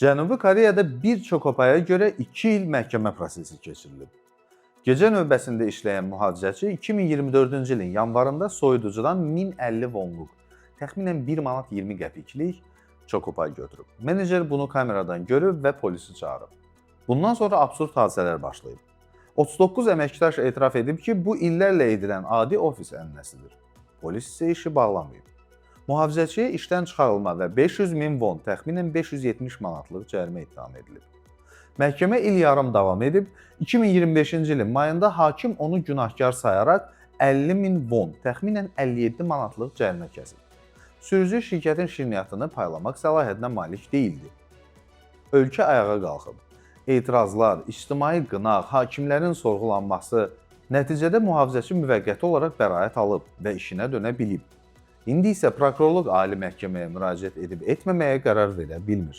Cənubi Koreyada bir çokopaya görə 2 il məhkəmə prosesi keçirilib. Gecə növbəsində işləyən mühafizəçi 2024-cü ilin yanvarında soyuducudan 1050 wonluq, təxminən 1 manat 20 qəpiklik çokopay götürüb. Menecer bunu kameradan görüb və polisi çağırıb. Bundan sonra absurd hadisələr başlayıb. 39 əməkdaş etiraf edib ki, bu illərlə edilən adi ofis ənənəsidir. Polis isə işi bağlamayıb. Mühafizəçiyə işdən çıxarılma və 500.000 won, təxminən 570 manatlıq cərimə ittiham edilib. Məhkəmə il yarım davam edib, 2025-ci ilin mayında hakim onu günahkar sayaraq 50.000 won, təxminən 57 manatlıq cərimə kəsib. Sürücü şirkətin şirniyyatını paylamaq səlahiyyətinə malik deyildi. Ölkə ayağa qalxıb. Etirazlar, ictimai qınaq, hakimlərin sorğulanması, nəticədə mühafizəçi müvəqqəti olaraq bəraət alıb və işinə dönə bilib. İndi isə prokurorluq ali məhkəməyə müraciət edib etməməyə qərar verə bilmir.